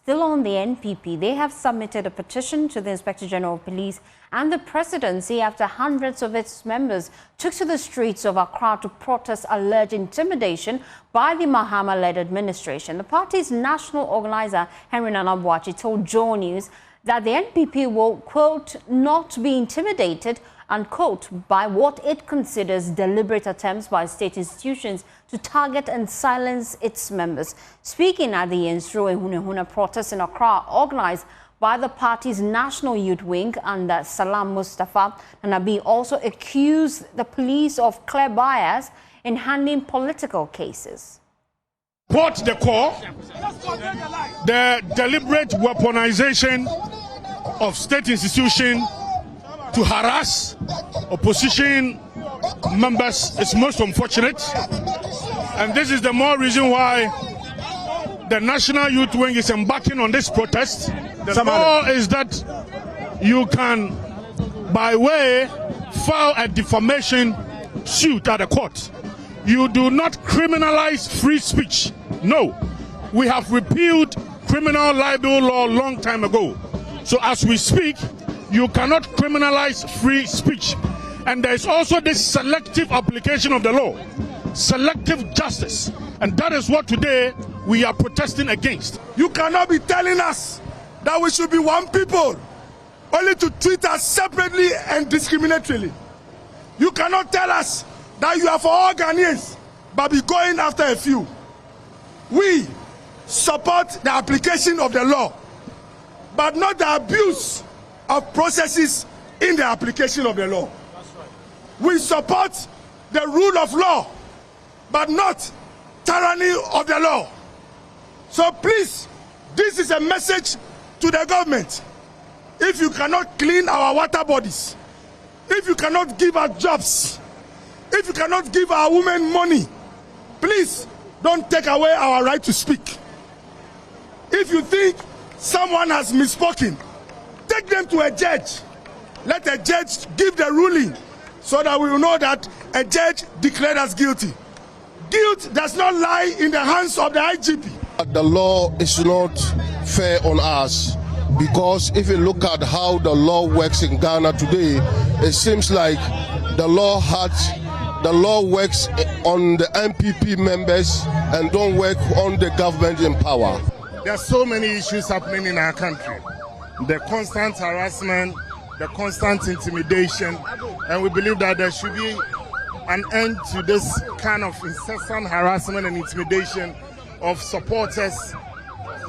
Still on the NPP, they have submitted a petition to the Inspector General of Police and the Presidency after hundreds of its members took to the streets of Accra to protest alleged intimidation by the Mahama-led administration. The party's national organizer, Henry Nanabuachi, told Joe News that the NPP will, quote, not be intimidated, unquote, by what it considers deliberate attempts by state institutions to target and silence its members. Speaking at the SURO AHUNSHUNA protest in Accra, organized by the party's national youth wing under Salam Mustafa, Nanabi also accused the police of clear bias in handling political cases. Support the core, the deliberate weaponization of state institutions to harass opposition members is most unfortunate, and this is the more reason why the National Youth Wing is embarking on this protest. The law is that you can, by way, file a defamation suit at the court. You do not criminalize free speech. No, we have repealed criminal libel law a long time ago. So as we speak, you cannot criminalize free speech. And there is also this selective application of the law, selective justice. And that is what today we are protesting against. You cannot be telling us that we should be one people, only to treat us separately and discriminatorily. You cannot tell us that you are for all Ghanaians, but be going after a few. We support the application of the law, but not the abuse of processes in the application of the law. We support the rule of law, but not tyranny of the law. So please, this is a message to the government. If you cannot clean our water bodies, if you cannot give us jobs, if you cannot give our women money, please don't take away our right to speak. If you think someone has misspoken, take them to a judge. Let a judge give the ruling so that we will know that a judge declared us guilty. Guilt does not lie in the hands of the IGP. The law is not fair on us, because if you look at how the law works in Ghana today, it seems like the law works on the NPP members and don't work on the government in power. There are so many issues happening in our country. The constant harassment, the constant intimidation, and we believe that there should be an end to this kind of incessant harassment and intimidation of supporters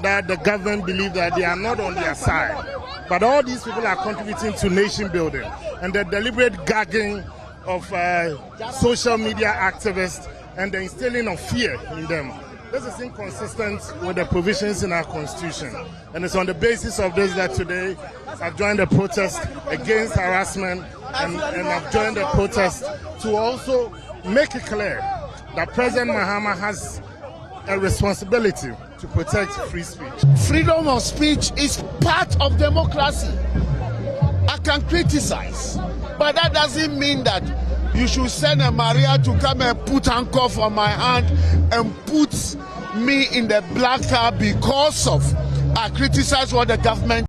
that the government believe that they are not on their side. But all these people are contributing to nation building, and the deliberate gagging of social media activists and the instilling of fear in them. This is inconsistent with the provisions in our constitution. And it's on the basis of this that today I've joined the protest against harassment, and I've joined the protest to also make it clear that President Mahama has a responsibility to protect free speech. Freedom of speech is part of democracy. I can criticize, but that doesn't mean that you should send a Maria to come and put handcuff on my hand and put me in the black car because of I criticize what the government.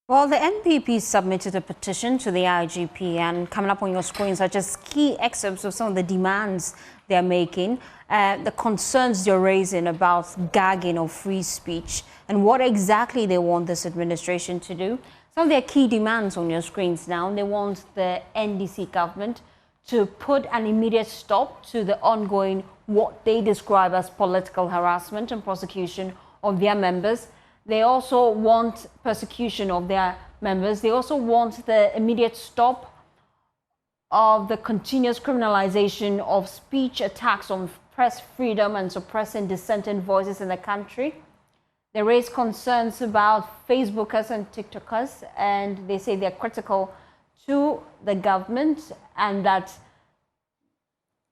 Well, the NPP submitted a petition to the IGP, and coming up on your screens are just key excerpts of some of the demands they're making, the concerns they're raising about gagging of free speech, and what exactly they want this administration to do. Some of their key demands on your screens now. They want the NDC government to put an immediate stop to the ongoing, what they describe as political harassment and prosecution of their members. They also want persecution of their members. They also want the immediate stop of the continuous criminalization of speech attacks on press freedom and suppressing dissenting voices in the country. They raise concerns about Facebookers and TikTokers, and they say they're critical to the government and that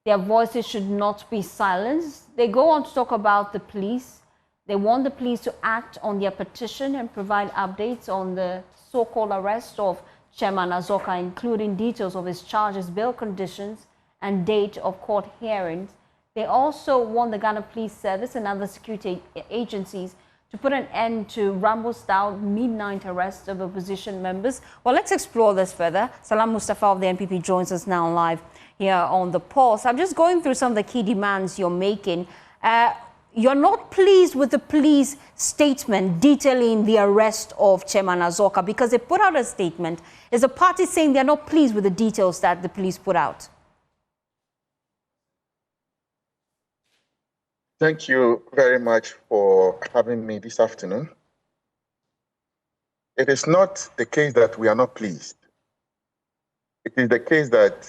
their voices should not be silenced. They go on to talk about the police. They want the police to act on their petition and provide updates on the so-called arrest of Chairman Azoka, including details of his charges, bail conditions, and date of court hearings. They also want the Ghana Police Service and other security agencies to put an end to Rambo-style midnight arrest of opposition members. Well, let's explore this further. Salam Mustafa of the NPP joins us now live here on the Pulse. I'm just going through some of the key demands you're making. You're not pleased with the police statement detailing the arrest of Chairman Azoka because they put out a statement. Is a party saying they're not pleased with the details that the police put out? Thank you very much for having me this afternoon. It is not the case that we are not pleased. It is the case that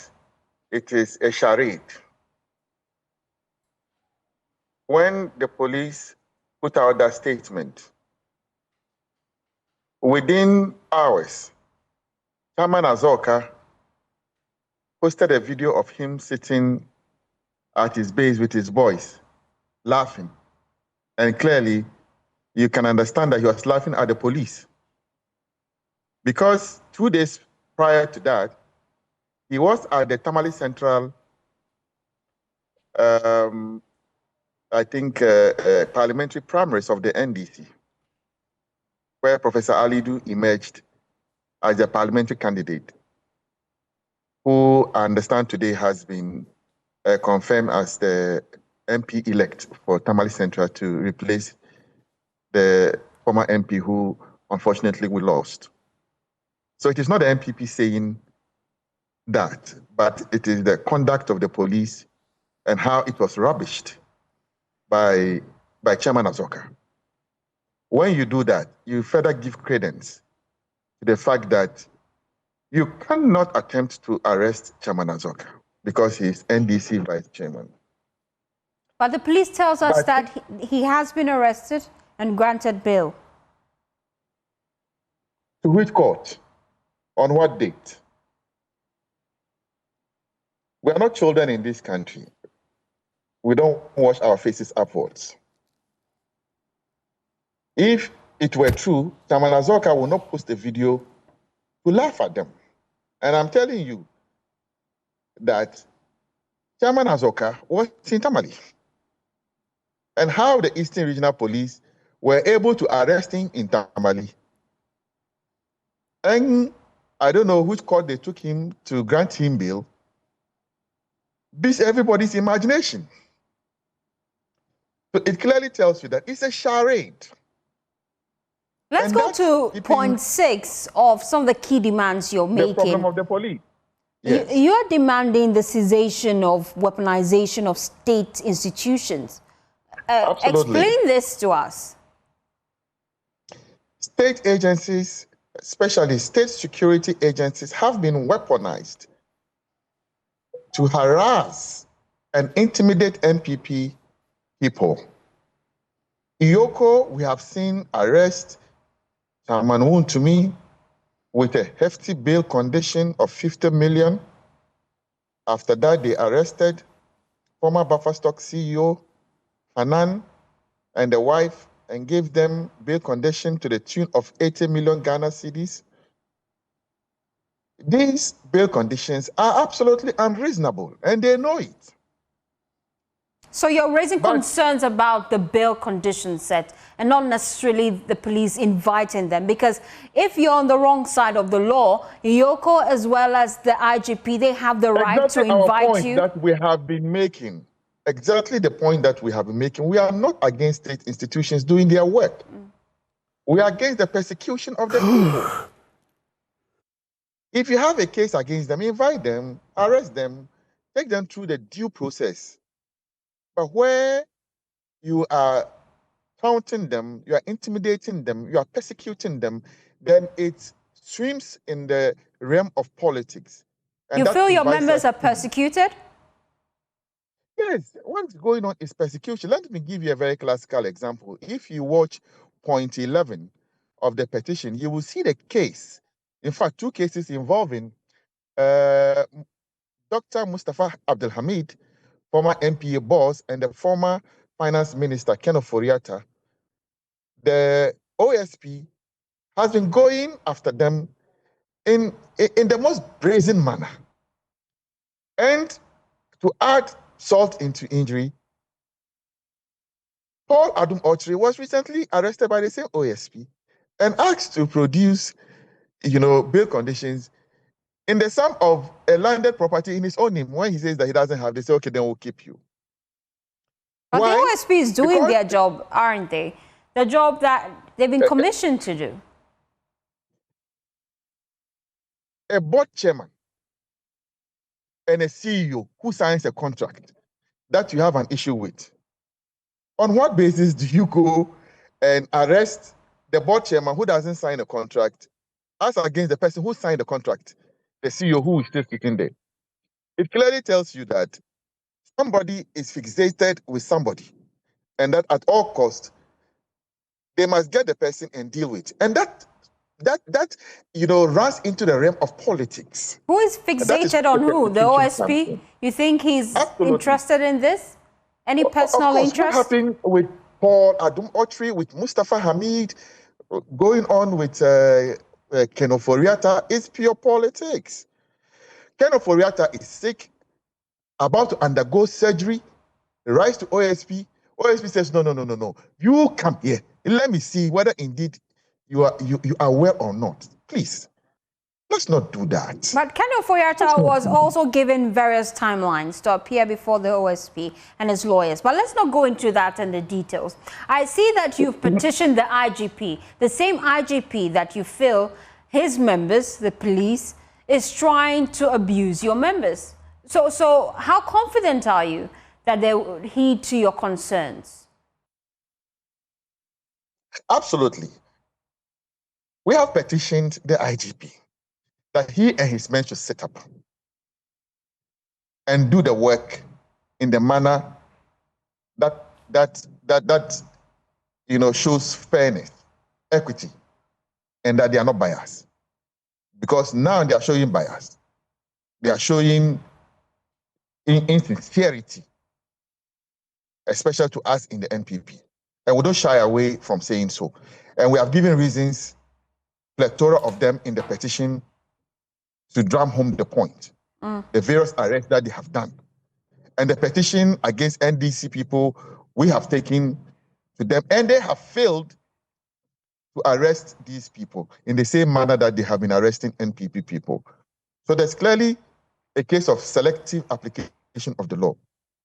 it is a charade. When the police put out that statement, within hours, Chairman Azoka posted a video of him sitting at his base with his boys, laughing. And clearly, you can understand that he was laughing at the police. Because 2 days prior to that, he was at the Tamale Central, parliamentary primaries of the NDC, where Professor Alidu emerged as a parliamentary candidate, who I understand today has been confirmed as the MP elect for Tamale Central to replace the former MP who unfortunately we lost. So it is not the NPP saying that, but it is the conduct of the police and how it was rubbished by Chairman Azoka. When you do that, you further give credence to the fact that you cannot attempt to arrest Chairman Azoka because he is NDC vice chairman. But the police tells us that he has been arrested and granted bail. To which court? On what date? We are not children in this country. We don't wash our faces upwards. If it were true, Chairman Azoka will not post a video to laugh at them. And I'm telling you that Chairman Azoka was in Tamale. And how the Eastern Regional Police were able to arrest him in Tamale. And I don't know which court they took him to grant him bail. Beats everybody's imagination. So it clearly tells you that it's a charade. Let's go to point 6 of some of the key demands you're making. The problem of the police. Yes. You are demanding the cessation of weaponization of state institutions. Explain this to us. State agencies, especially state security agencies, have been weaponized to harass and intimidate NPP people. Iyoko, we have seen arrest Chairman Wontumi with a hefty bail condition of 50 million. After that, they arrested former Buffer Stock CEO Hanan and the wife and gave them bail condition to the tune of 80 million Ghana cedis. These bail conditions are absolutely unreasonable, and they know it. So you're raising concerns about the bail condition set and not necessarily the police inviting them, because if you're on the wrong side of the law, Yoko as well as the IGP, they have the right to invite you. That we have been making. Exactly the point that we have been making. We are not against state institutions doing their work. We are against the persecution of the people. If you have a case against them, invite them, arrest them, take them through the due process. But where you are taunting them, you are intimidating them, you are persecuting them, then it swims in the realm of politics. And you feel your members are persecuted? Yes, what's going on is persecution. Let me give you a very classical example. If you watch point 11 of the petition, you will see the case. In fact, 2 cases involving Dr. Mustafa Abdulhamid, former MPA boss, and the former finance minister, Kenneth Foriata. The OSP has been going after them in the most brazen manner. And to add salt into injury, Paul Adum Otri was recently arrested by the same OSP and asked to produce, bail conditions in the sum of a landed property in his own name. When he says that he doesn't have, they say, okay, then we'll keep you. But Why? the OSP is doing Because their job, aren't they? The job that they've been commissioned to do. A board chairman and a CEO who signs a contract that you have an issue with, on what basis do you go and arrest the board chairman who doesn't sign a contract as against the person who signed the contract, the CEO who is still sitting there? It clearly tells you that somebody is fixated with somebody and that at all costs, they must get the person and deal with. And that runs into the realm of politics. Who is fixated on who? The OSP? You think he's interested in this? Any personal interest? What happened with Paul Adum Otri, with Mustafa Hamid, going on with Ken Oforiatta is pure politics. Ken Oforiatta is sick, about to undergo surgery, writes to OSP. OSP says, no. You come here. Let me see whether indeed you are well or not. Please, let's not do that. But Ken Oforiatta was also given various timelines to appear before the OSP and his lawyers. But let's not go into that and the details. I see that you've petitioned the IGP, the same IGP that you feel his members, the police, is trying to abuse your members. So how confident are you that they would heed to your concerns? Absolutely. We have petitioned the IGP that he and his men should sit up and do the work in the manner that shows fairness, equity, and that they are not biased. Because now they are showing bias. They are showing insincerity, especially to us in the NPP. And we don't shy away from saying so. And we have given reasons, plethora of them in the petition, to drum home the point, the various arrests that they have done. And the petition against NDC people, we have taken to them, and they have failed to arrest these people in the same manner that they have been arresting NPP people. So there's clearly a case of selective application of the law.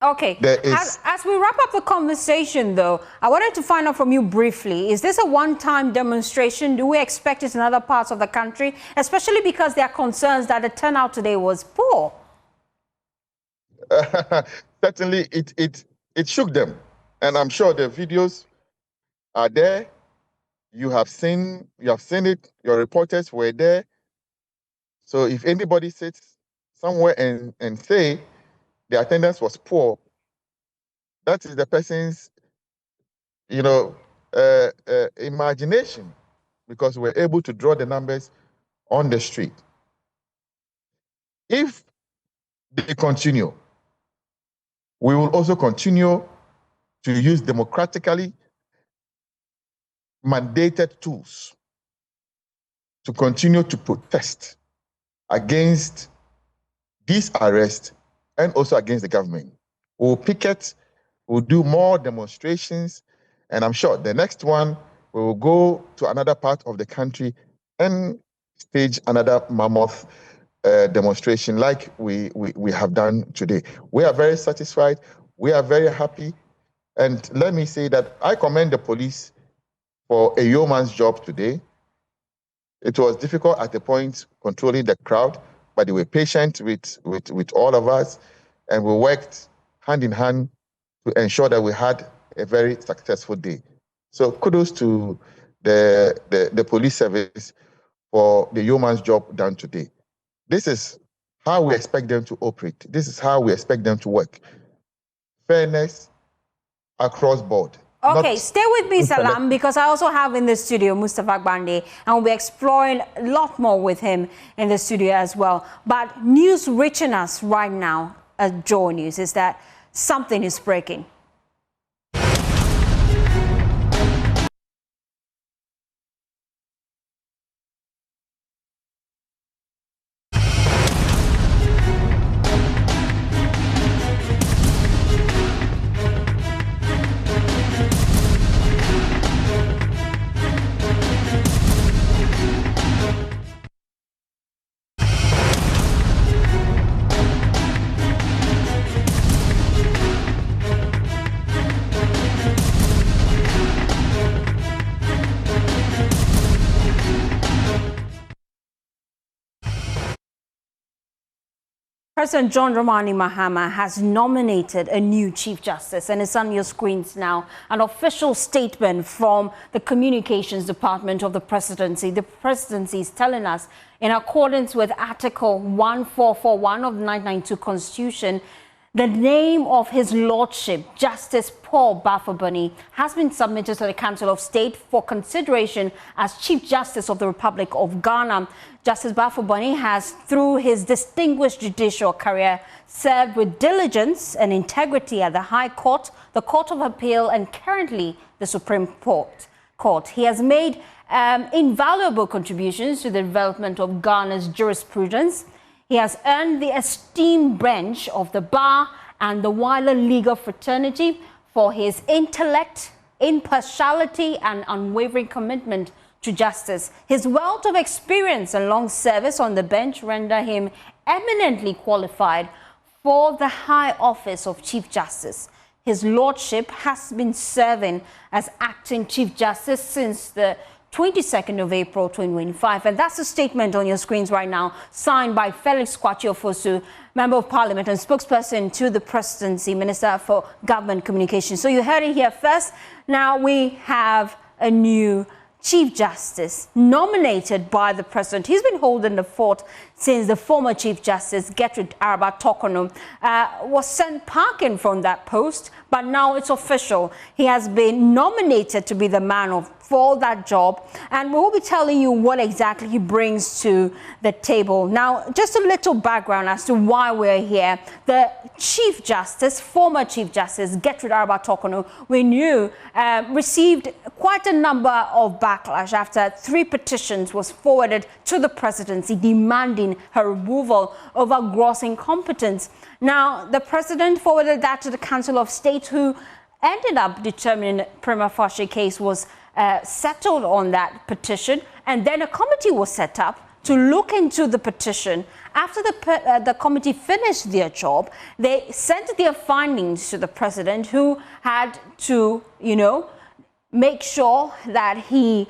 Okay. As we wrap up the conversation, though, I wanted to find out from you briefly, is this a one-time demonstration? Do we expect it in other parts of the country, especially because there are concerns that the turnout today was poor? Certainly, it shook them. And I'm sure the videos are there. You have seen it. Your reporters were there. So if anybody sits somewhere and say the attendance was poor, that is the person's, imagination, because we're able to draw the numbers on the street. If they continue, we will also continue to use democratically mandated tools to continue to protest against these arrests and also against the government. We'll picket, we'll do more demonstrations, and I'm sure the next one, we will go to another part of the country and stage another mammoth demonstration like we have done today. We are very satisfied. We are very happy. And let me say that I commend the police for a yeoman's job today. It was difficult at the point controlling the crowd, but they were patient with all of us, and we worked hand in hand to ensure that we had a very successful day. So kudos to the police service for the yeoman's job done today. This is how we expect them to operate. This is how we expect them to work. Fairness across board. Okay, stay with me, Salam, because I also have in the studio Mustafa Gbande, and we'll be exploring a lot more with him in the studio as well. But news reaching us right now at Joy News is that something is breaking. President John Dramani Mahama has nominated a new Chief Justice, and it's on your screens now. An official statement from the Communications Department of the Presidency. The Presidency is telling us, in accordance with Article 1441 of the 1992 Constitution, the name of His Lordship, Justice Paul Bafoboni, has been submitted to the Council of State for consideration as Chief Justice of the Republic of Ghana. Justice Bafoboni has, through his distinguished judicial career, served with diligence and integrity at the High Court, the Court of Appeal, and currently the Supreme Court. He has made invaluable contributions to the development of Ghana's jurisprudence. He has earned the esteemed bench of the bar and the wider legal fraternity for his intellect, impartiality, and unwavering commitment to justice. His wealth of experience and long service on the bench render him eminently qualified for the high office of Chief Justice. His Lordship has been serving as acting Chief Justice since the 22nd of April 2025, and that's a statement on your screens right now, signed by Felix Kwatiofosu, Member of Parliament and spokesperson to the Presidency, Minister for Government Communications. So you heard it here first. Now we have a new Chief Justice nominated by the President. He's been holding the fort since the former Chief Justice, Gertrude Araba Tokono, was sent packing from that post, but now it's official. He has been nominated to be the man for that job, and we'll be telling you what exactly he brings to the table. Now, just a little background as to why we're here. The Chief Justice, former Chief Justice, Gertrude Araba Tokono, we knew received quite a number of backlash after 3 petitions was forwarded to the Presidency demanding her removal over gross incompetence. Now, the President forwarded that to the Council of State, who ended up determining prima facie case was settled on that petition, and then a committee was set up to look into the petition. After the committee finished their job, they sent their findings to the President, who had to, make sure that he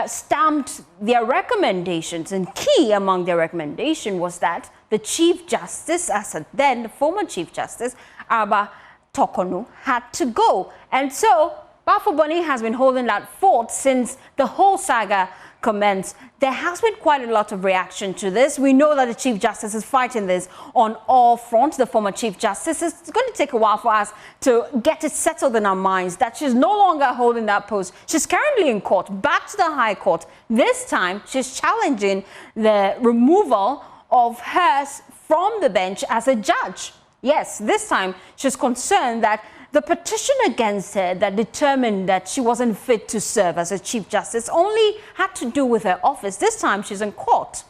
stamped their recommendations. And key among their recommendation was that the Chief Justice, then the former Chief Justice, Araba Tokono, had to go. And so Bafoboni has been holding that fort since the whole saga commenced. There has been quite a lot of reaction to this. We know that the Chief Justice is fighting this on all fronts, the former Chief Justice. It's going to take a while for us to get it settled in our minds that she's no longer holding that post. She's currently in court, back to the High Court. This time, she's challenging the removal of hers from the bench as a judge. Yes, this time she's concerned that the petition against her that determined that she wasn't fit to serve as a Chief Justice only had to do with her office. This time she's in court.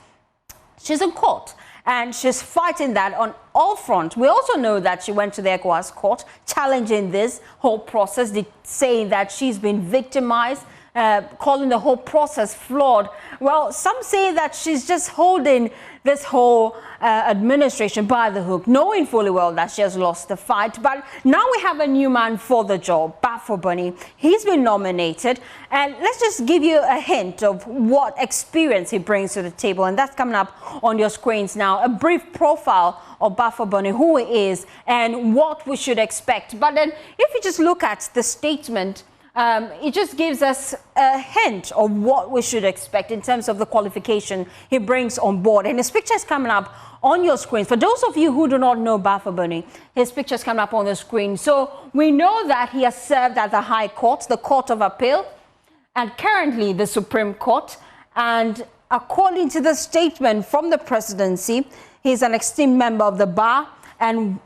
She's in court, and she's fighting that on all fronts. We also know that she went to the ECOWAS court challenging this whole process, saying that she's been victimized, calling the whole process flawed. Well, some say that she's just holding this whole administration by the hook, knowing fully well that she has lost the fight. But now we have a new man for the job, Bafoboni. He's been nominated, and let's just give you a hint of what experience he brings to the table, and that's coming up on your screens now. A brief profile of Bafoboni, who he is and what we should expect. But then if you just look at the statement, it just gives us a hint of what we should expect in terms of the qualification he brings on board. And his picture is coming up on your screen. For those of you who do not know Bafoboni, his picture is coming up on the screen. So we know that he has served at the High Court, the Court of Appeal, and currently the Supreme Court. And according to the statement from the Presidency, he's an esteemed member of the bar and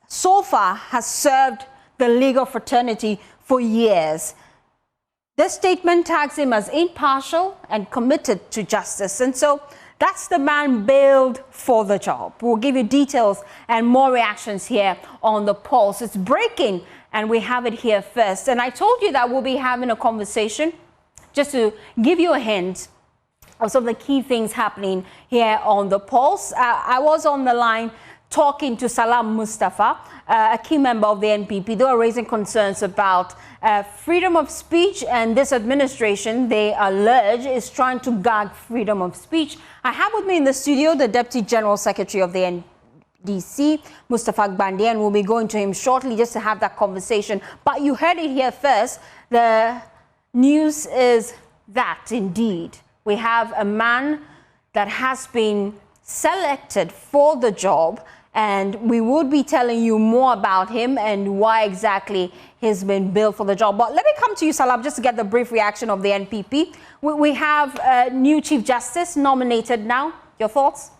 so far has served the legal fraternity for years. This statement tags him as impartial and committed to justice. And so that's the man billed for the job. We'll give you details and more reactions here on The Pulse. It's breaking, and we have it here first. And I told you that we'll be having a conversation just to give you a hint of some of the key things happening here on The Pulse. I was on the line talking to Salam Mustafa, a key member of the NPP. They were raising concerns about freedom of speech, and this administration, they allege, is trying to gag freedom of speech. I have with me in the studio the Deputy General Secretary of the DC, Mustafa Gbande, and we'll be going to him shortly just to have that conversation. But you heard it here first. The news is that indeed we have a man that has been selected for the job, and we would be telling you more about him and why exactly he's been billed for the job. But let me come to you, Salam, just to get the brief reaction of the NPP. We have a new Chief Justice nominated now. Your thoughts?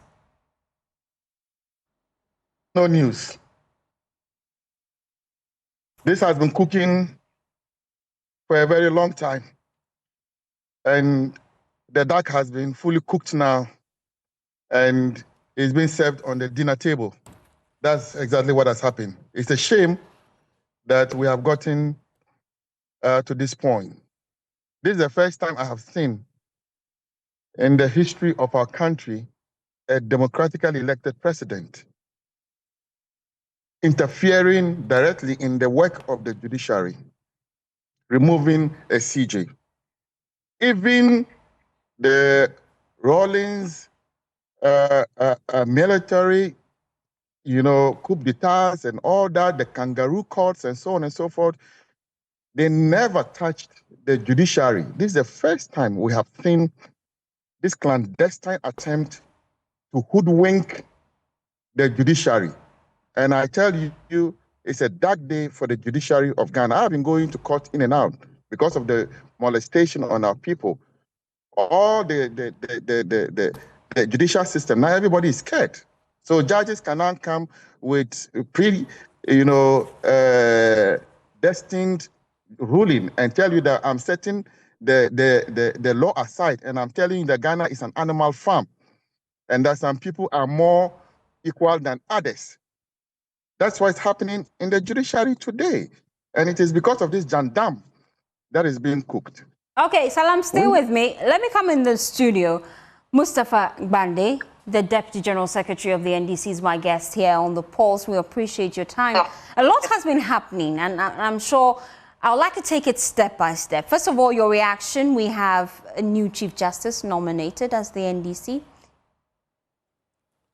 No news. This has been cooking for a very long time. And the duck has been fully cooked now and it's been served on the dinner table. That's exactly what has happened. It's a shame that we have gotten to this point. This is the first time I have seen in the history of our country a democratically elected president interfering directly in the work of the judiciary, removing a CJ. Even the Rawlings military, coup d'etats and all that, the kangaroo courts and so on and so forth, they never touched the judiciary. This is the first time we have seen this clandestine attempt to hoodwink the judiciary. And I tell you, it's a dark day for the judiciary of Ghana. I've been going to court in and out because of the molestation on our people. All the judicial system, now everybody is scared. So judges cannot come with destined ruling and tell you that I'm setting the law aside and I'm telling you that Ghana is an animal farm and that some people are more equal than others. That's what's happening in the judiciary today. And it is because of this jandam that is being cooked. Okay, Salam, stay with me. Let me come in the studio. Mustafa Gbande, the Deputy General Secretary of the NDC, is my guest here on The Pulse. We appreciate your time. A lot has been happening, and I'm sure I would like to take it step by step. First of all, your reaction. We have a new Chief Justice nominated as the NDC.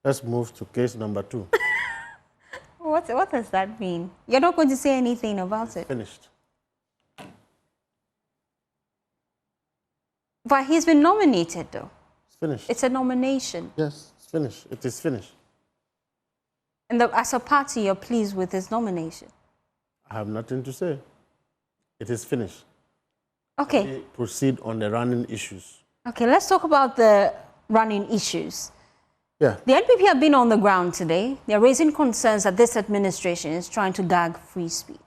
Let's move to case number 2. What does that mean? You're not going to say anything about it? Finished. But he's been nominated, though. It's finished. It's a nomination. Yes, it's finished. It is finished. And as a party, you're pleased with his nomination? I have nothing to say. It is finished. Okay. We proceed on the running issues. Okay, let's talk about the running issues. Yeah. The NPP have been on the ground today. They're raising concerns that this administration is trying to gag free speech.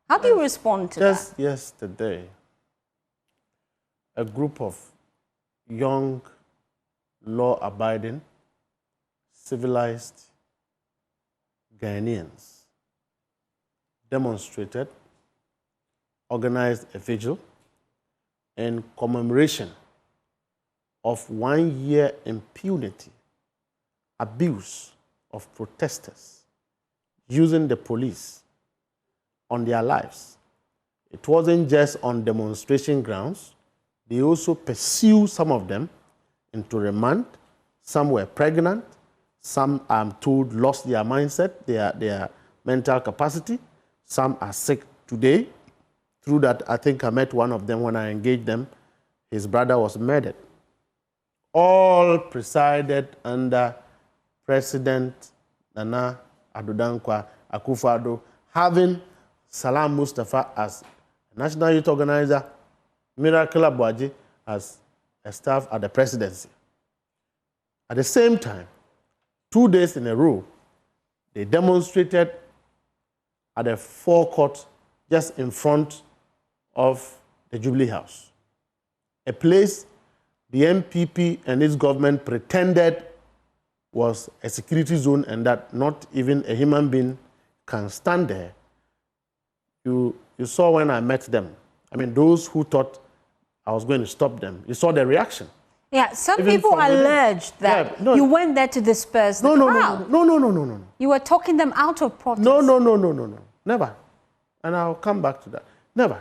How do you respond to that? Just yesterday, a group of young, law-abiding, civilized Ghanaians demonstrated, organized a vigil in commemoration of 1 year impunity, abuse of protesters using the police on their lives. It wasn't just on demonstration grounds. They also pursued some of them into remand. Some were pregnant. Some, I'm told, lost their mindset, their mental capacity. Some are sick today. Through that, I think I met one of them when I engaged them. His brother was murdered. All presided under President Nana Addo Dankwa Akufo-Addo, having Salam Mustafa as a national youth organizer, Miracle Abuaji as a staff at the presidency. At the same time, 2 days in a row, they demonstrated at the forecourt just in front of the Jubilee House, a place the NPP and its government pretended was a security zone and that not even a human being can stand there. You saw when I met them. I mean, those who thought I was going to stop them, you saw the reaction. Yeah, some people alleged that you went there to disperse the crowd. No. You were talking them out of protest. No. Never. And I'll come back to that. Never.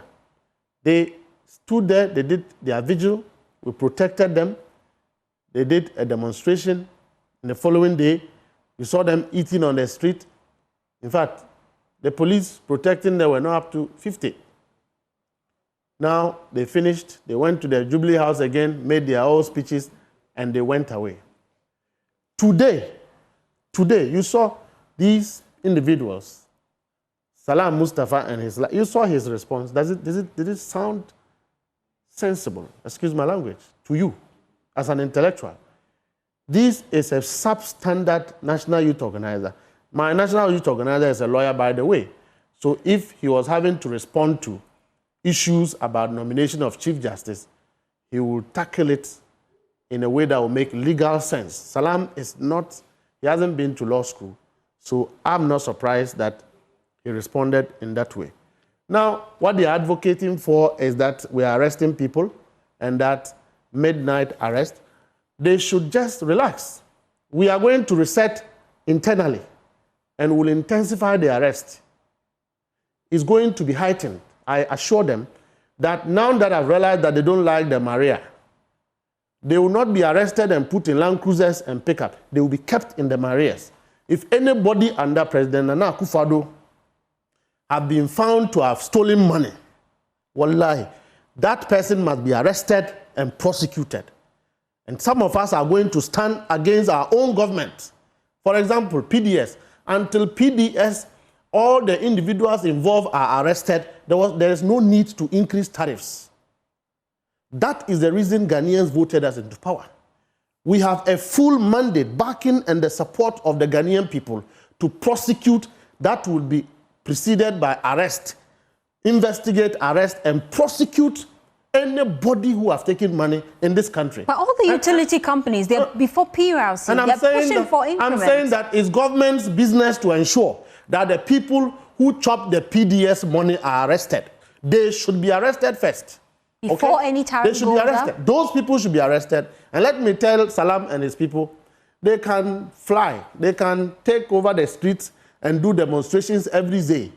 They stood there, they did their vigil, we protected them. They did a demonstration. And the following day, You saw them eating on the street. In fact, the police protecting them were not up to 50. Now they finished, they went to the Jubilee House again, made their own speeches, and they went away. Today, you saw these individuals, Salam Mustafa and his, you saw his response. Did it sound sensible, excuse my language, to you as an intellectual? This is a substandard national youth organizer. My national youth organizer is a lawyer, by the way. So if he was having to respond to issues about nomination of Chief Justice, he will tackle it in a way that will make legal sense. Salam is not, he hasn't been to law school, so I'm not surprised that he responded in that way. Now, what they're advocating for is that we are arresting people and that midnight arrest. They should just relax. We are going to reset internally and will intensify the arrest. It's going to be heightened. I assure them that now that I've realized that they don't like the Maria, they will not be arrested and put in Land Cruisers and pickup. They will be kept in the Marias. If anybody under President Nana Akufo-Addo have been found to have stolen money, wallahi, that person must be arrested and prosecuted. And some of us are going to stand against our own government. For example, PDS. Until PDS, all the individuals involved are arrested, there is no need to increase tariffs. That is the reason Ghanaians voted us into power. We have a full mandate, backing and the support of the Ghanaian people to prosecute. That will be preceded by arrest, investigate, arrest, and prosecute anybody who has taken money in this country. But all the utility companies, they're before PRC, and they're pushing for increments. I'm saying that it's government's business to ensure that the people who chop the PDS money are arrested. They should be arrested first. Before any tariff they should be arrested. Up? Those people should be arrested. And let me tell Salam and his people, they can fly. They can take over the streets and do demonstrations every day.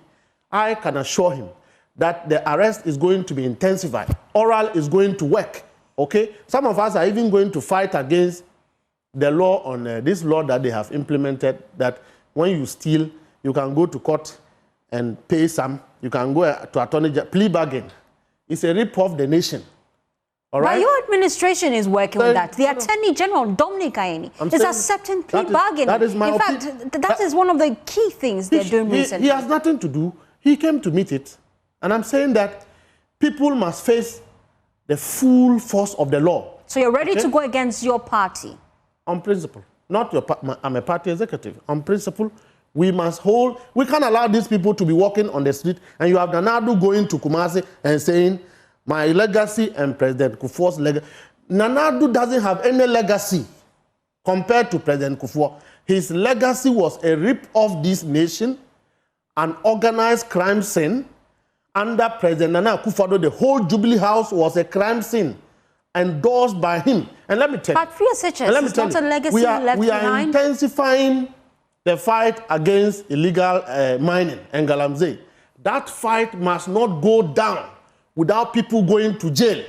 I can assure him that the arrest is going to be intensified. Oral is going to work, okay? Some of us are even going to fight against the law on this law that they have implemented, that when you steal, you can go to court and pay some. You can go to attorney general, plea bargain. It's a rip off the nation. All right? But your administration is working with that. The Attorney General, Dominic Ayeni, is accepting plea bargaining. That is my In fact, that is one of the key things they're doing recently. He has nothing to do. He came to meet it. And I'm saying that people must face the full force of the law. So you're ready to go against your party? On principle. Not your I'm a party executive. On principle, we must hold, we can't allow these people to be walking on the street and you have Nanadu going to Kumasi and saying, my legacy and President Kufuor's legacy. Nanadu doesn't have any legacy compared to President Kufuor. His legacy was a rip of this nation, an organized crime scene. Under President Nana Akufo-Addo, the whole Jubilee House was a crime scene endorsed by him. And let me tell you. But free SHS is not a legacy left behind. We are intensifying the fight against illegal mining and Galamsey. That fight must not go down without people going to jail.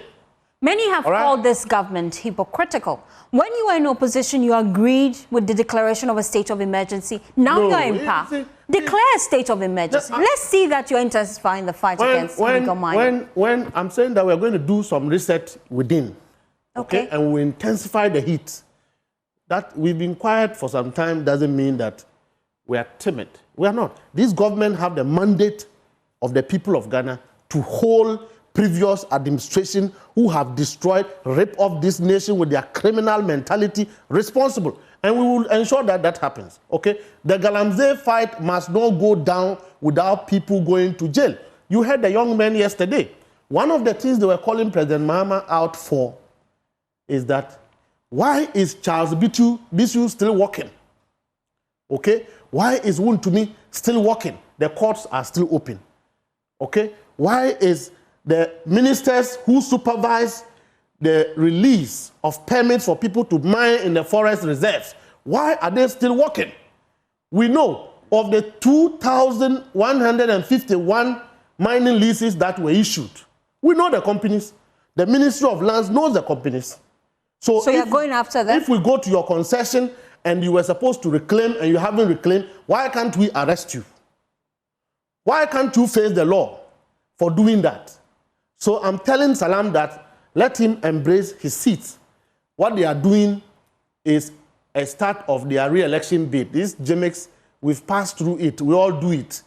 Many have called this government hypocritical. When you were in opposition, you agreed with the declaration of a state of emergency. Now you're in power. Declare a state of emergency. Let's see that you're intensifying the fight against illegal mining. When I'm saying that we're going to do some research within, okay, and we intensify the heat. That we've been quiet for some time doesn't mean that we are timid. We are not. This government have the mandate of the people of Ghana to hold previous administration who have destroyed, ripped off this nation with their criminal mentality responsible. And we will ensure that that happens, okay? The Galamsey fight must not go down without people going to jail. You heard the young men yesterday. One of the things they were calling President Mahama out for is that why is Charles Bisu still working? Okay? Why is Wontumi still working? The courts are still open. Okay? Why is the ministers who supervise the release of permits for people to mine in the forest reserves, why are they still working? We know of the 2,151 mining leases that were issued. We know the companies. The Ministry of Lands knows the companies. So you're going after them? If we go to your concession and you were supposed to reclaim and you haven't reclaimed, why can't we arrest you? Why can't you face the law for doing that? So I'm telling Salam that let him embrace his seat. What they are doing is a start of their re-election bid. These gimmicks, we've passed through it. We all do it.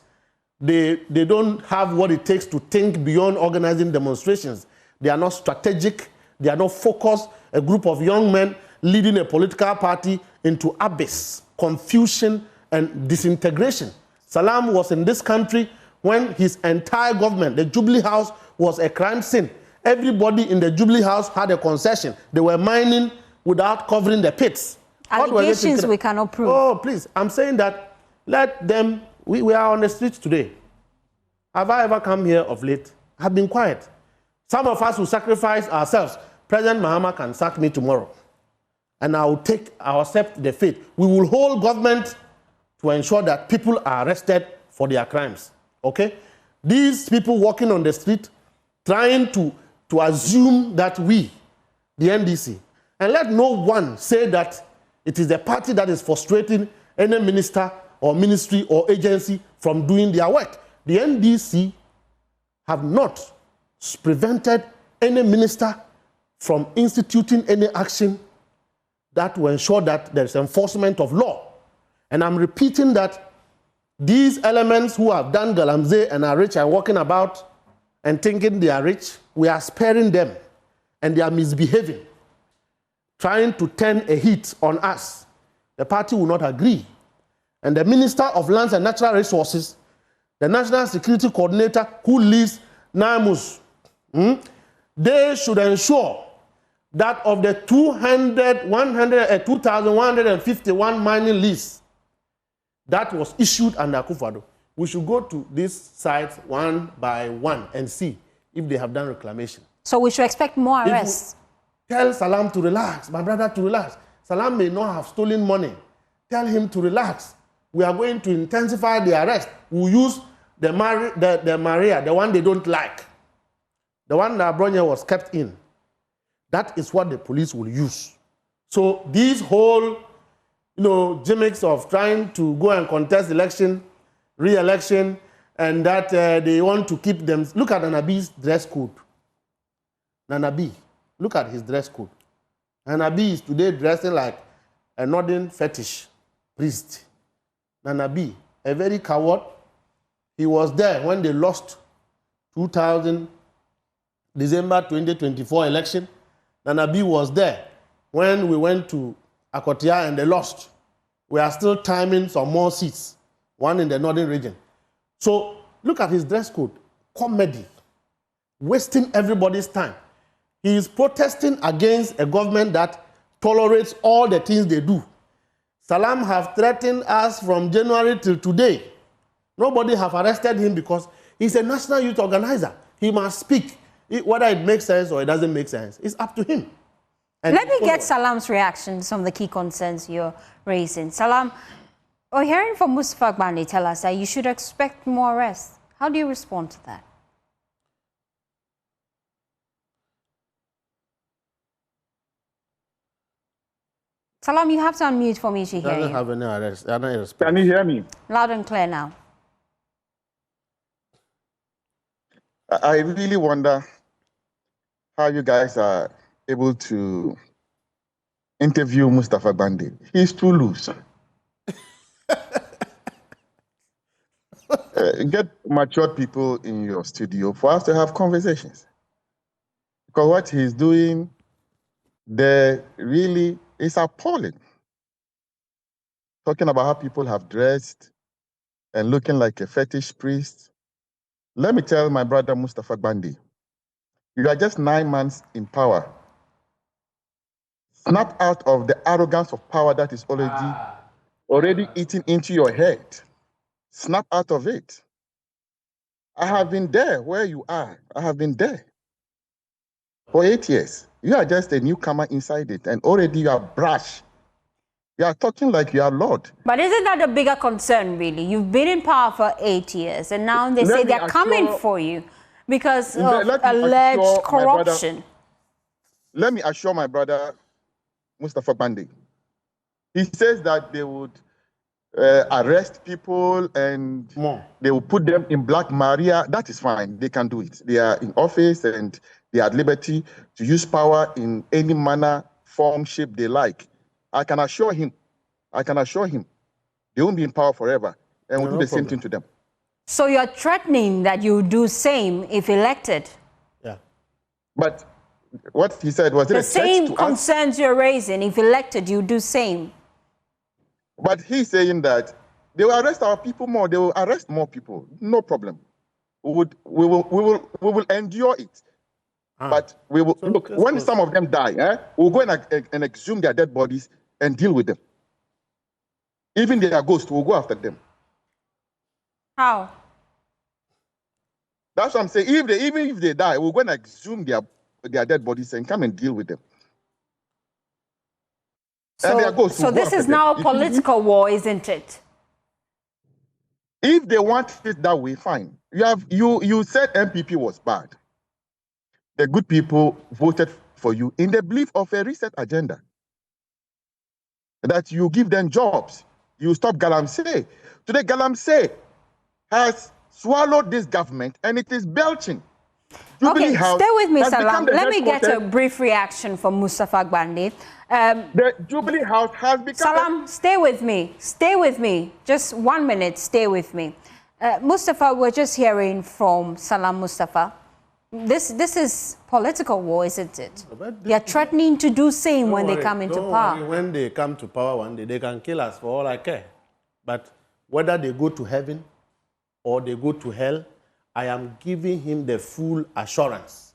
They don't have what it takes to think beyond organizing demonstrations. They are not strategic. They are not focused. A group of young men leading a political party into abyss, confusion, and disintegration. Salam was in this country when his entire government, the Jubilee House, was a crime scene. Everybody in the Jubilee House had a concession. They were mining without covering the pits. Allegations we cannot prove. Oh, please. I'm saying that let them, we are on the streets today. Have I ever come here of late? I've been quiet. Some of us will sacrifice ourselves. President Mahama can sack me tomorrow. And I'll accept the fate. We will hold government to ensure that people are arrested for their crimes. Okay? These people walking on the street, trying to assume that we, the NDC, and let no one say that it is the party that is frustrating any minister or ministry or agency from doing their work. The NDC have not prevented any minister from instituting any action that will ensure that there is enforcement of law. And I'm repeating that these elements who have done Galamsey and are rich and walking about and thinking they are rich, we are sparing them and they are misbehaving, trying to turn a hit on us. The party will not agree. And the Minister of Lands and Natural Resources, the National Security Coordinator who leads NAMUS, they should ensure that of the 2,151 mining lease that was issued under Akufo-Addo, we should go to these sites one by one and see if they have done reclamation. So we should expect more arrests. Tell Salam to relax, my brother to relax. Salam may not have stolen money. Tell him to relax. We are going to intensify the arrest. We'll use the Maria, the one they don't like. The one that Bronya was kept in. That is what the police will use. So these whole, gimmicks of trying to go and contest election, re-election, and that they want to keep them. Look at Nanabi's dress code. Nanabi, look at his dress code. Nanabi is today dressing like a northern fetish priest. Nanabi, a very coward. He was there when they lost December 2024 election. Nanabi was there when we went to Akotia and they lost. We are still timing some more seats, one in the northern region. So look at his dress code, comedy, wasting everybody's time. He is protesting against a government that tolerates all the things they do. Salam have threatened us from January till today. Nobody have arrested him because he's a national youth organizer. He must speak. Whether it makes sense or it doesn't make sense, it's up to him. And let me get Salam's reaction to some of the key concerns you're raising. Salam, we're hearing from Mustafa Gbande tell us that you should expect more arrests. How do you respond to that? Salam, you have to unmute for me to hear you. I don't have any arrest. Can you hear me? Loud and clear now. I really wonder how you guys are able to interview Mustafa Gbande. He's too loose. Get matured people in your studio for us to have conversations. Because what he's doing there really is appalling. Talking about how people have dressed and looking like a fetish priest. Let me tell my brother Mustafa Gbande, you are just 9 months in power. Snap out of the arrogance of power that is already eating into your head. Snap out of it. I have been there where you are. I have been there for 8 years. You are just a newcomer inside it, and already you are brash. You are talking like you are Lord. But isn't that a bigger concern, really? You've been in power for 8 years, and now they say they're coming for you because of alleged corruption. Let me assure my brother, Mustafa Gbande, He says that they would arrest people and they will put them in Black Maria. That is fine. They can do it. They are in office and they are at liberty to use power in any manner, form, shape they like. I can assure him, they won't be in power forever and we'll do the same thing to them. So you're threatening that you do same if elected? Yeah. But what he said was the same concerns you're raising. If elected, you do same. But he's saying that they will arrest our people more. They will arrest more people. No problem. We will endure it. But we will look when some of them die. We'll go and exhume their dead bodies and deal with them. Even their ghosts, we'll go after them. How? That's what I'm saying. Even if they die, we're going to exhume their dead bodies and come and deal with them. So this is now a political war, isn't it? If they want it that way, fine. You said NPP was bad. The good people voted for you in the belief of a reset agenda. That you give them jobs. You stop Galamsey. Today, Galamsey has swallowed this government and it is belching. Okay, stay with me, Salam. Let me get a brief reaction from Mustafa Gbande. The Jubilee House has become... Salam, stay with me. Stay with me. Just 1 minute, stay with me. Mustafa, we're just hearing from Salam Mustafa. This is political war, isn't it? They're threatening to do same when they come into power. When they come to power one day, they can kill us for all I care. But whether they go to heaven or they go to hell, I am giving him the full assurance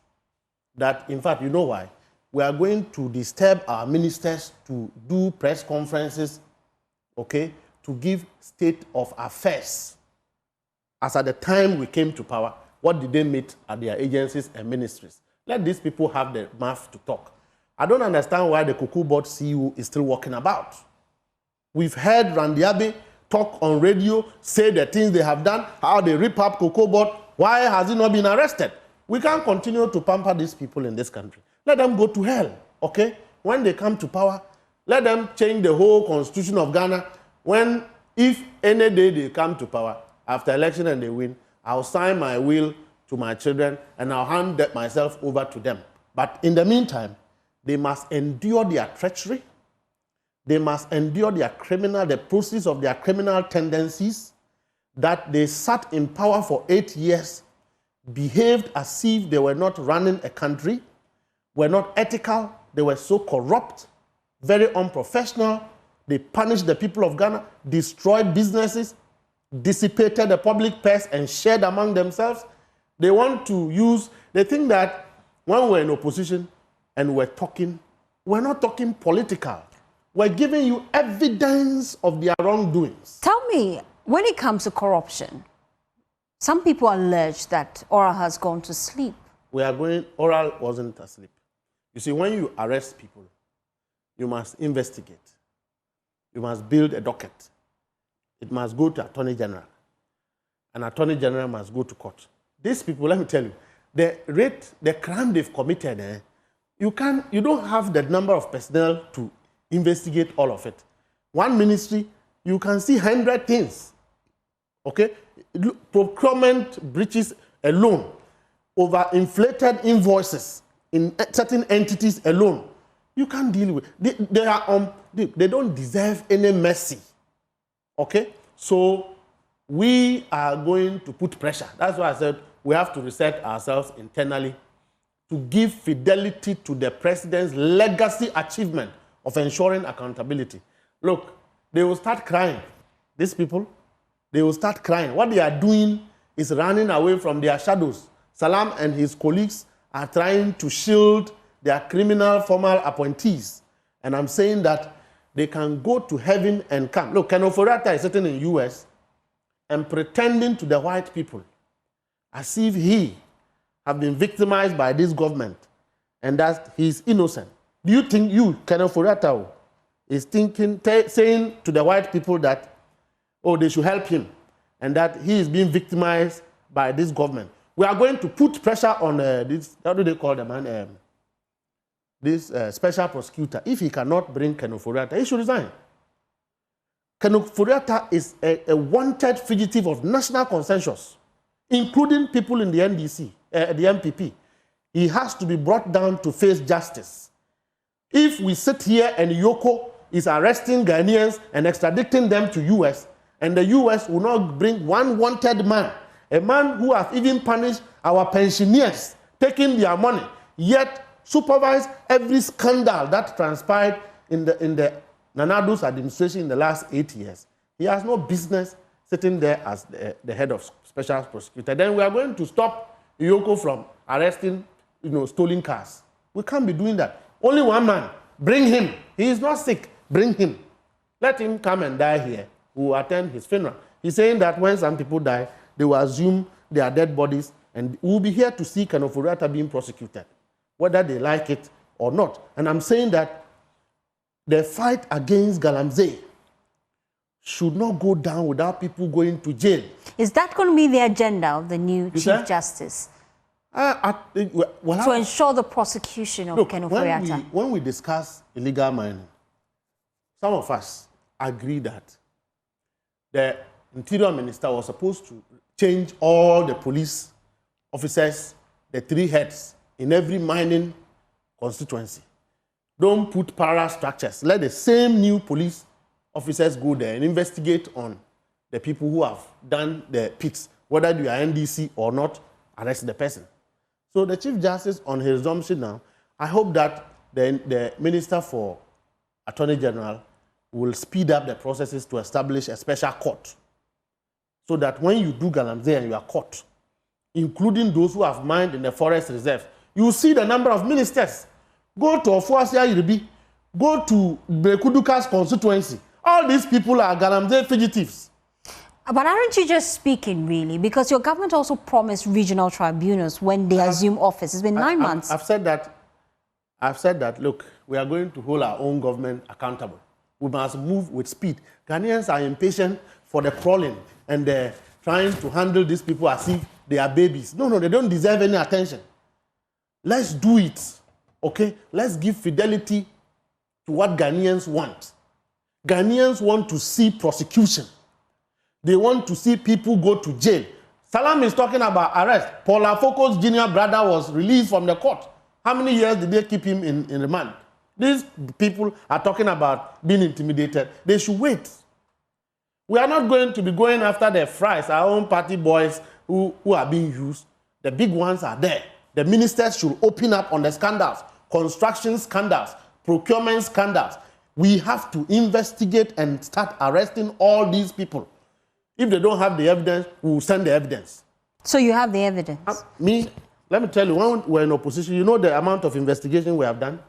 that, in fact, you know why? We are going to disturb our ministers to do press conferences, okay, to give state of affairs. As at the time we came to power, what did they meet at their agencies and ministries? Let these people have the mouth to talk. I don't understand why the Cocoa Board CEO is still walking about. We've heard Randiabe talk on radio, say the things they have done, how they rip up Cocoa Board. Why has he not been arrested? We can't continue to pamper these people in this country. Let them go to hell, okay? When they come to power, let them change the whole constitution of Ghana. If any day they come to power, after election and they win, I'll sign my will to my children and I'll hand myself over to them. But in the meantime, they must endure their treachery. They must endure the process of their criminal tendencies, that they sat in power for 8 years, behaved as if they were not running a country, were not ethical, they were so corrupt, very unprofessional. They punished the people of Ghana, destroyed businesses, dissipated the public purse and shared among themselves. They think that when we're in opposition and we're not talking political. We're giving you evidence of their wrongdoings. Tell me, when it comes to corruption, some people allege that Oral has gone to sleep. Oral wasn't asleep. You see, when you arrest people, you must investigate. You must build a docket. It must go to Attorney General. An Attorney General must go to court. These people, let me tell you, the crime they've committed, you don't have the number of personnel to investigate all of it. One ministry, you can see 100 things. Okay? Procurement breaches alone, overinflated invoices in certain entities alone. You can't deal with they don't deserve any mercy. Okay? So we are going to put pressure. That's why I said we have to reset ourselves internally to give fidelity to the president's legacy achievement of ensuring accountability. Look, they will start crying. These people, they will start crying. What they are doing is running away from their shadows. Salam and his colleagues are trying to shield their criminal formal appointees. And I'm saying that they can go to heaven and come. Look, Ken Ofori-Atta is sitting in the US and pretending to the white people as if he have been victimized by this government and that he's innocent. Do you think Ken Ofori-Atta, is saying to the white people that, oh, they should help him and that he is being victimized by this government? We are going to put pressure on this, how do they call the man? This special prosecutor. If he cannot bring Ken Ofori-Atta, he should resign. Furiata is a wanted fugitive of national consensus, including people in the NDC, the NPP. He has to be brought down to face justice. If we sit here and Yoko is arresting Ghanaians and extraditing them to US, and the US will not bring one wanted man, a man who has even punished our pensioners, taking their money, yet supervised every scandal that transpired in the Nanado's administration in the last 8 years. He has no business sitting there as the head of special prosecutor. Then we are going to stop Yoko from arresting, stolen cars. We can't be doing that. Only one man. Bring him. He is not sick. Bring him. Let him come and die here. We will attend his funeral. He's saying that when some people die, they will assume their dead bodies, and we will be here to see Furiata being prosecuted, whether they like it or not. And I'm saying that the fight against Galamsey should not go down without people going to jail. Is that going to be the agenda of the new Chief Justice? To ensure the prosecution of Furiata? When we discuss illegal mining, some of us agree that the Interior Minister was supposed to change all the police officers, the 3 heads in every mining constituency. Don't put para structures. Let the same new police officers go there and investigate on the people who have done the pits, whether you are NDC or not, arrest the person. So the Chief Justice, on his resumption now, I hope that the Minister for Attorney General will speed up the processes to establish a special court, so that when you do Galamsey and you are caught, including those who have mined in the forest reserve, you see the number of ministers. Go to Ofuasia Iribi, go to Bekuduka's constituency. All these people are Galamsey fugitives. But aren't you just speaking, really? Because your government also promised regional tribunals when they assume office. It's been 9 months. I've said that, look, we are going to hold our own government accountable. We must move with speed. Ghanaians are impatient for the crawling, and they're trying to handle these people as if they are babies. No, they don't deserve any attention. Let's do it. Okay, let's give fidelity to what Ghanaians want. Ghanaians want to see prosecution. They want to see people go to jail. Salam is talking about arrest. Paul Afoko's junior brother was released from the court. How many years did they keep him in remand? These people are talking about being intimidated. They should wait. We are not going to be going after the fries, our own party boys who are being used. The big ones are there. The ministers should open up on the scandals, construction scandals, procurement scandals. We have to investigate and start arresting all these people. If they don't have the evidence, we will send the evidence. So you have the evidence? Let me tell you, when we're in opposition, you know the amount of investigation we have done?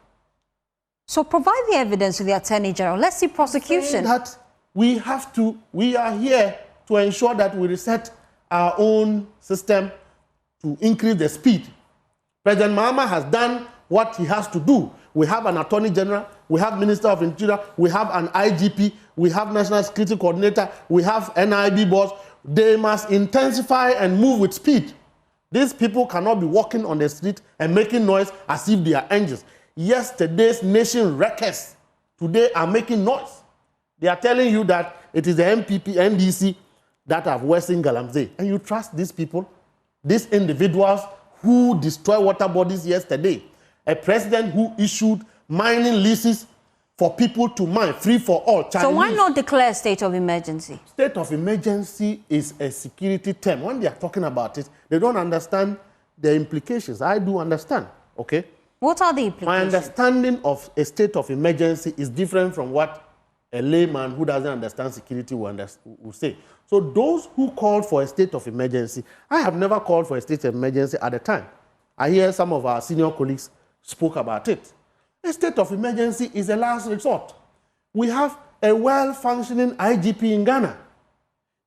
So provide the evidence to the Attorney General. Let's see prosecution. That we are here to ensure that we reset our own system to increase the speed. President Mahama has done what he has to do. We have an Attorney General, we have Minister of Interior, we have an IGP, we have National Security Coordinator, we have NIB boss. They must intensify and move with speed. These people cannot be walking on the street and making noise as if they are angels. Yesterday's nation wreckers today are making noise. They are telling you that it is the NPP, NDC that have worsened Galamsey. And you trust these people, these individuals who destroyed water bodies yesterday. A president who issued mining leases for people to mine, free for all. Chinese. So why not declare a state of emergency? State of emergency is a security term. When they are talking about it, they don't understand the implications. I do understand, okay? What are the implications? My understanding of a state of emergency is different from what a layman who doesn't understand security will say. So those who called for a state of emergency, I have never called for a state of emergency at the time. I hear some of our senior colleagues spoke about it. A state of emergency is a last resort. We have a well-functioning IGP in Ghana.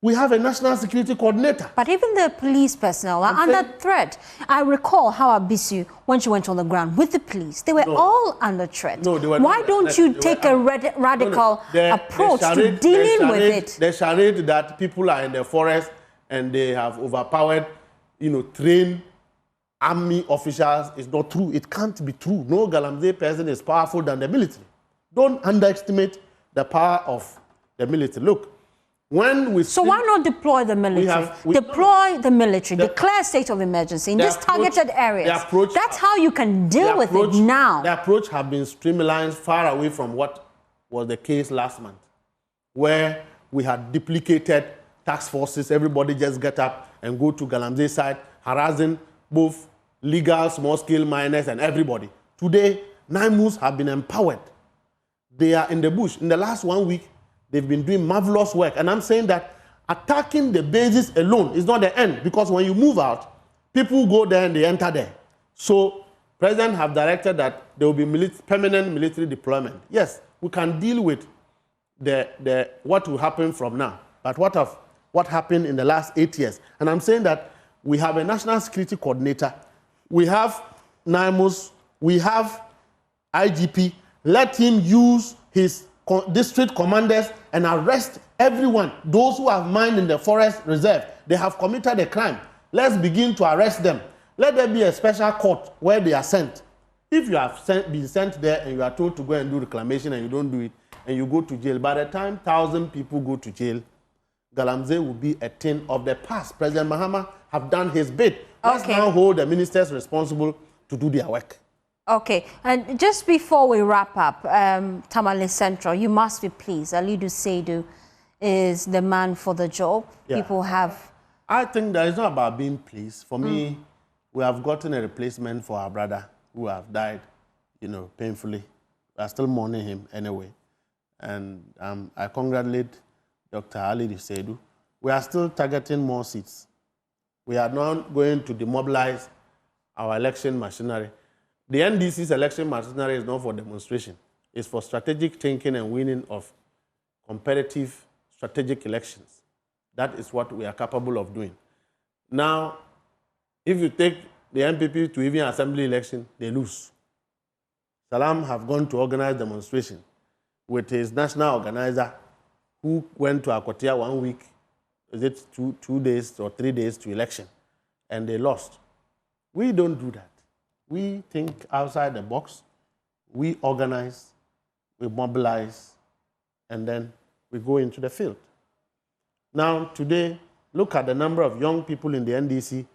We have a national security coordinator. But even the police personnel are under threat. I recall how Abisu, when she went on the ground with the police, they were all under threat. No, they were Why don't you take a radical approach to dealing with it? The charade that people are in the forest and they have overpowered, trained army officials is not true. It can't be true. No Galamsey person is powerful than the military. Don't underestimate the power of the military. Look, when we so why not deploy the military? Deploy the military, declare state of emergency in these targeted areas. That's how you can deal with it now. The approach has been streamlined far away from what was the case last month, where we had duplicated task forces. Everybody just get up and go to Galamsey side, harassing both legal, small-scale miners and everybody. Today, 9 moves have been empowered. They are in the bush. In the last 1 week, they've been doing marvelous work. And I'm saying that attacking the bases alone is not the end, because when you move out, people go there and they enter there. So, President have directed that there will be permanent military deployment. Yes, we can deal with what will happen from now. But what happened in the last 8 years? And I'm saying that we have a national security coordinator, we have NIMOS, we have IGP. Let him use his district commanders and arrest everyone. Those who have mined in the forest reserve, they have committed a crime. Let's begin to arrest them. Let there be a special court where they are sent. If you have been sent there and you are told to go and do reclamation and you don't do it, and you go to jail, by the time 1,000 people go to jail, Galamsey will be a thing of the past. President Mahama have done his bit. Let's now hold the ministers responsible to do their work. Okay, and just before we wrap up, Tamale Central, you must be pleased. Alidu Seidu is the man for the job. Yeah. People have... I think that it's not about being pleased. For me, we have gotten a replacement for our brother who have died, painfully. We are still mourning him anyway. And I congratulate Dr. Alidu Seidu. We are still targeting more seats. We are not going to demobilize our election machinery. The NDC's election machinery is not for demonstration. It's for strategic thinking and winning of competitive strategic elections. That is what we are capable of doing. Now, if you take the NPP to even assembly election, they lose. Salam have gone to organize demonstration with his national organizer who went to Akotia 1 week, is it 2 days or 3 days to election, and they lost. We don't do that. We think outside the box, we organize, we mobilize, and then we go into the field. Now, today, look at the number of young people in the NDC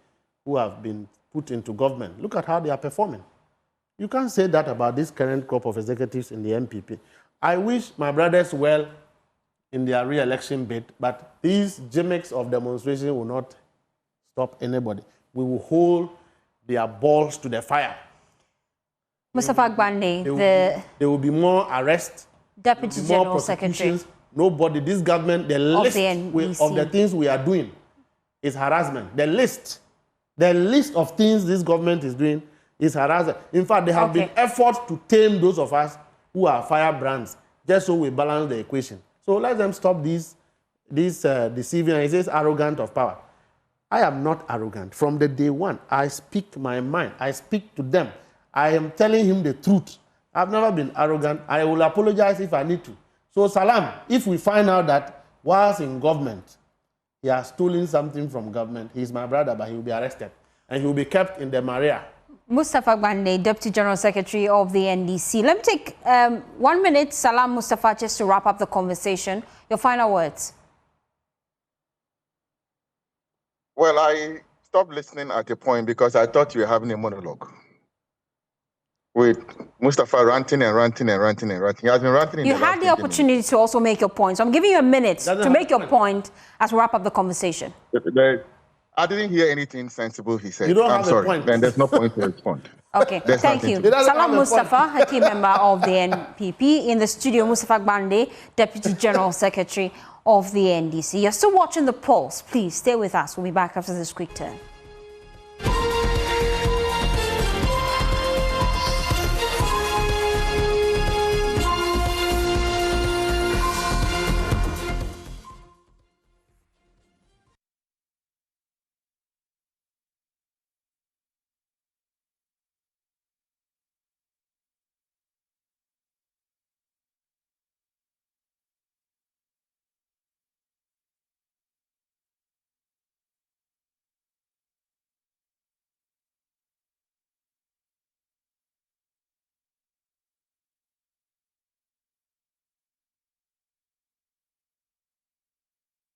who have been put into government. Look at how they are performing. You can't say that about this current crop of executives in the NPP. I wish my brothers well in their re-election bid, but these gimmicks of demonstration will not stop anybody. We will hold their balls to the fire. Mustafa Agbande, there will be more arrests, Deputy General Secretary. Nobody, this government, the list of the things we are doing is harassment. The list of things this government is doing is harassment. In fact, there have been efforts to tame those of us who are firebrands, just so we balance the equation. So let them stop this deceiving. He says arrogant of power. I am not arrogant. From the day one, I speak my mind. I speak to them. I am telling him the truth. I've never been arrogant. I will apologize if I need to. So Salam, if we find out that whilst in government, he has stolen something from government, he's my brother, but he will be arrested. And he will be kept in the Maria. Mustafa Agbande, Deputy General Secretary of the NDC. Let me take 1 minute, Salam Mustafa, just to wrap up the conversation. Your final words. Well, I stopped listening at a point because I thought you were having a monologue. With Mustafa ranting and ranting and ranting and ranting. He has been ranting. You had the opportunity to also make your point. So I'm giving you a minute to make your point as we wrap up the conversation. I didn't hear anything sensible he said. You don't have a point. Then there's no point to respond. Okay, thank you. Salam Mustafa, a key member of the NPP. In the studio, Mustafa Agbande, Deputy General Secretary of the NDC. You're still watching The Pulse. Please stay with us. We'll be back after this quick turn.